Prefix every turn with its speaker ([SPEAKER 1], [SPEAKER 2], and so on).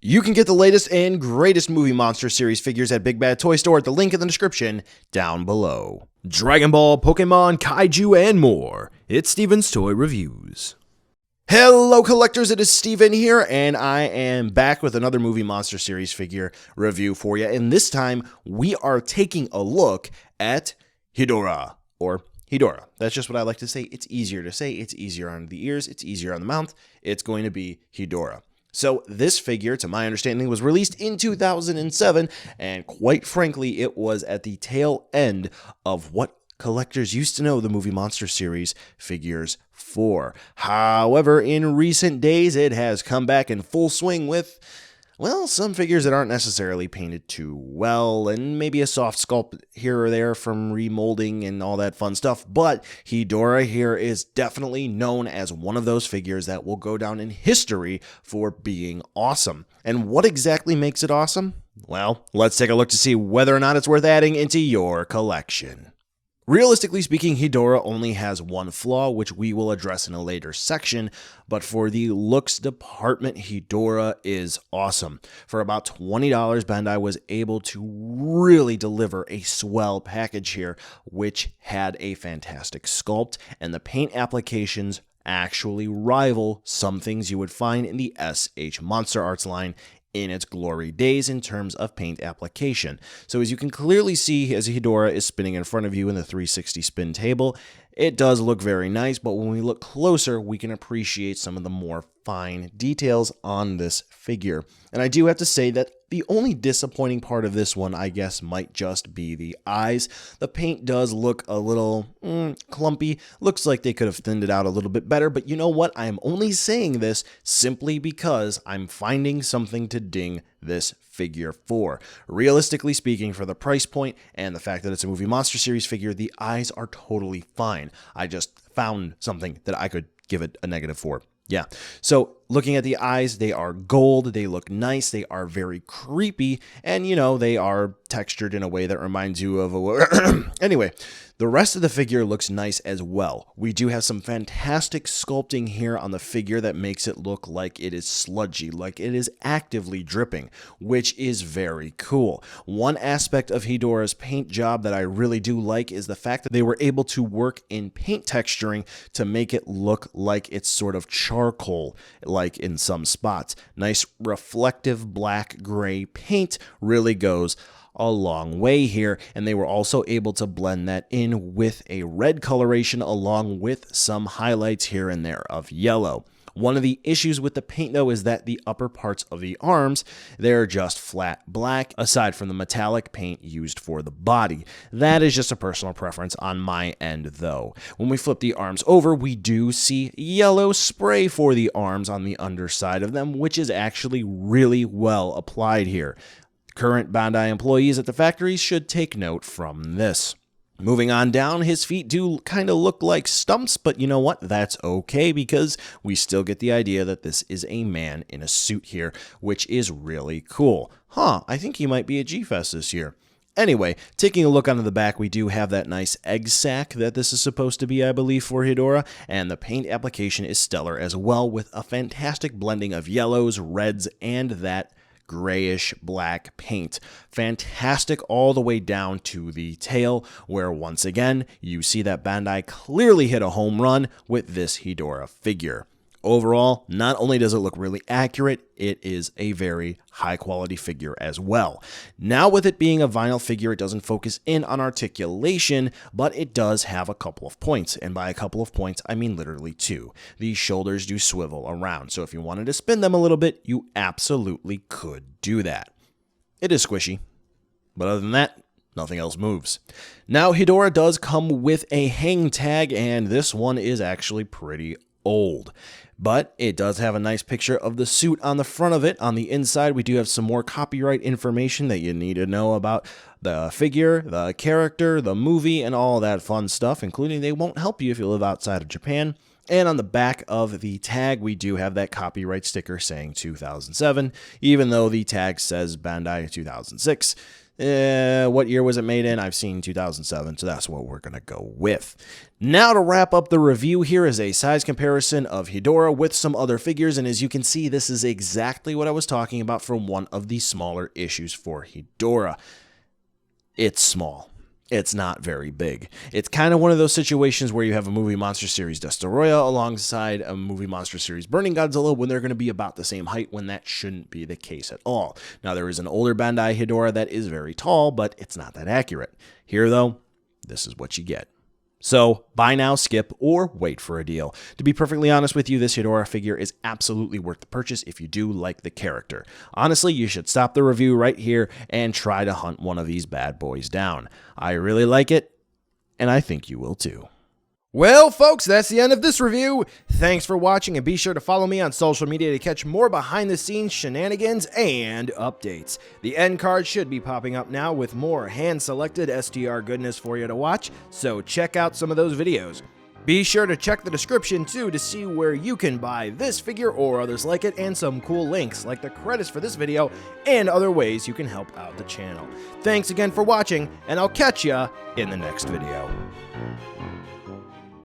[SPEAKER 1] You can get the latest and greatest movie monster series figures at Big Bad Toy Store at the link in the description down below. Dragon Ball, Pokemon, Kaiju, and more. It's Steven's Toy Reviews. Hello collectors, it is Steven here, and I am back with another movie monster series figure review for you. And this time, we are taking a look at Hedorah, or Hedorah. That's just what I like to say. It's easier to say, it's easier on the ears, it's easier on the mouth. It's going to be Hedorah. So this figure, to my understanding, was released in 2007, and quite frankly, it was at the tail end of what collectors used to know the movie monster series figures for. However, in recent days, it has come back in full swing with, well, some figures that aren't necessarily painted too well, and maybe a soft sculpt here or there from remolding and all that fun stuff, but Hedorah here is definitely known as one of those figures that will go down in history for being awesome. And what exactly makes it awesome? Well, let's take a look to see whether or not it's worth adding into your collection. Realistically speaking, Hedorah only has one flaw, which we will address in a later section, but for the looks department, Hedorah is awesome. For about $20, Bandai was able to really deliver a swell package here, which had a fantastic sculpt, and the paint applications actually rival some things you would find in the SH Monster Arts line in its glory days in terms of paint application. So as you can clearly see, as Hedorah is spinning in front of you in the 360 spin table, it does look very nice, but when we look closer, we can appreciate some of the more fine details on this figure. And I do have to say that the only disappointing part of this one, I guess, might just be the eyes. The paint does look a little clumpy. Looks like they could have thinned it out a little bit better, but you know what? I am only saying this simply because I'm finding something to ding this figure for. Realistically speaking, for the price point and the fact that it's a movie monster series figure, the eyes are totally fine. I just found something that I could give it a negative for. Yeah, so looking at the eyes, they are gold, they look nice, they are very creepy, and you know, they are textured in a way that reminds you of a... Anyway, the rest of the figure looks nice as well. We do have some fantastic sculpting here on the figure that makes it look like it is sludgy, like it is actively dripping, which is very cool. One aspect of Hedorah's paint job that I really do like is the fact that they were able to work in paint texturing to make it look like it's sort of charcoal, like in some spots. Nice reflective black-gray paint really goes a long way here, and they were also able to blend that in with a red coloration along with some highlights here and there of yellow. One of the issues with the paint, though, is that the upper parts of the arms, they're just flat black, aside from the metallic paint used for the body. That is just a personal preference on my end, though. When we flip the arms over, we do see yellow spray for the arms on the underside of them, which is actually really well applied here. Current Bandai employees at the factories should take note from this. Moving on down, his feet do kind of look like stumps, but you know what? That's okay because we still get the idea that this is a man in a suit here, which is really cool. I think he might be at G-Fest this year. Anyway, taking a look onto the back, we do have that nice egg sack that this is supposed to be, I believe, for Hedorah, and the paint application is stellar as well, with a fantastic blending of yellows, reds, and that grayish black paint. Fantastic all the way down to the tail, where once again, you see that Bandai clearly hit a home run with this Hedorah figure. Overall, not only does it look really accurate, it is a very high quality figure as well. Now with it being a vinyl figure, it doesn't focus in on articulation, but it does have a couple of points, and by a couple of points, I mean literally two. The shoulders do swivel around, so if you wanted to spin them a little bit, you absolutely could do that. It is squishy, but other than that, nothing else moves. Now, Hedorah does come with a hang tag, and this one is actually pretty old, but it does have a nice picture of the suit on the front of it. On the inside, we do have some more copyright information that you need to know about the figure, the character, the movie, and all that fun stuff, including they won't help you if you live outside of Japan. And on the back of the tag, we do have that copyright sticker saying 2007, even though the tag says Bandai 2006. What year was it made in? I've seen 2007, so that's what we're going to go with. Now to wrap up the review, here is a size comparison of Hedorah with some other figures, and as you can see, this is exactly what I was talking about from one of the smaller issues for Hedorah. It's small. It's not very big. It's kind of one of those situations where you have a movie monster series Destoroyah alongside a movie monster series Burning Godzilla when they're going to be about the same height, when that shouldn't be the case at all. Now, there is an older Bandai Hedorah that is very tall, but it's not that accurate. Here, though, this is what you get. So, buy now, skip, or wait for a deal. To be perfectly honest with you, this Hedorah figure is absolutely worth the purchase if you do like the character. Honestly, you should stop the review right here and try to hunt one of these bad boys down. I really like it, and I think you will too. Well, folks, that's the end of this review. Thanks for watching, and be sure to follow me on social media to catch more behind-the-scenes shenanigans and updates. The end card should be popping up now with more hand-selected STR goodness for you to watch, so check out some of those videos. Be sure to check the description, too, to see where you can buy this figure or others like it, and some cool links, like the credits for this video, and other ways you can help out the channel. Thanks again for watching, and I'll catch ya in the next video.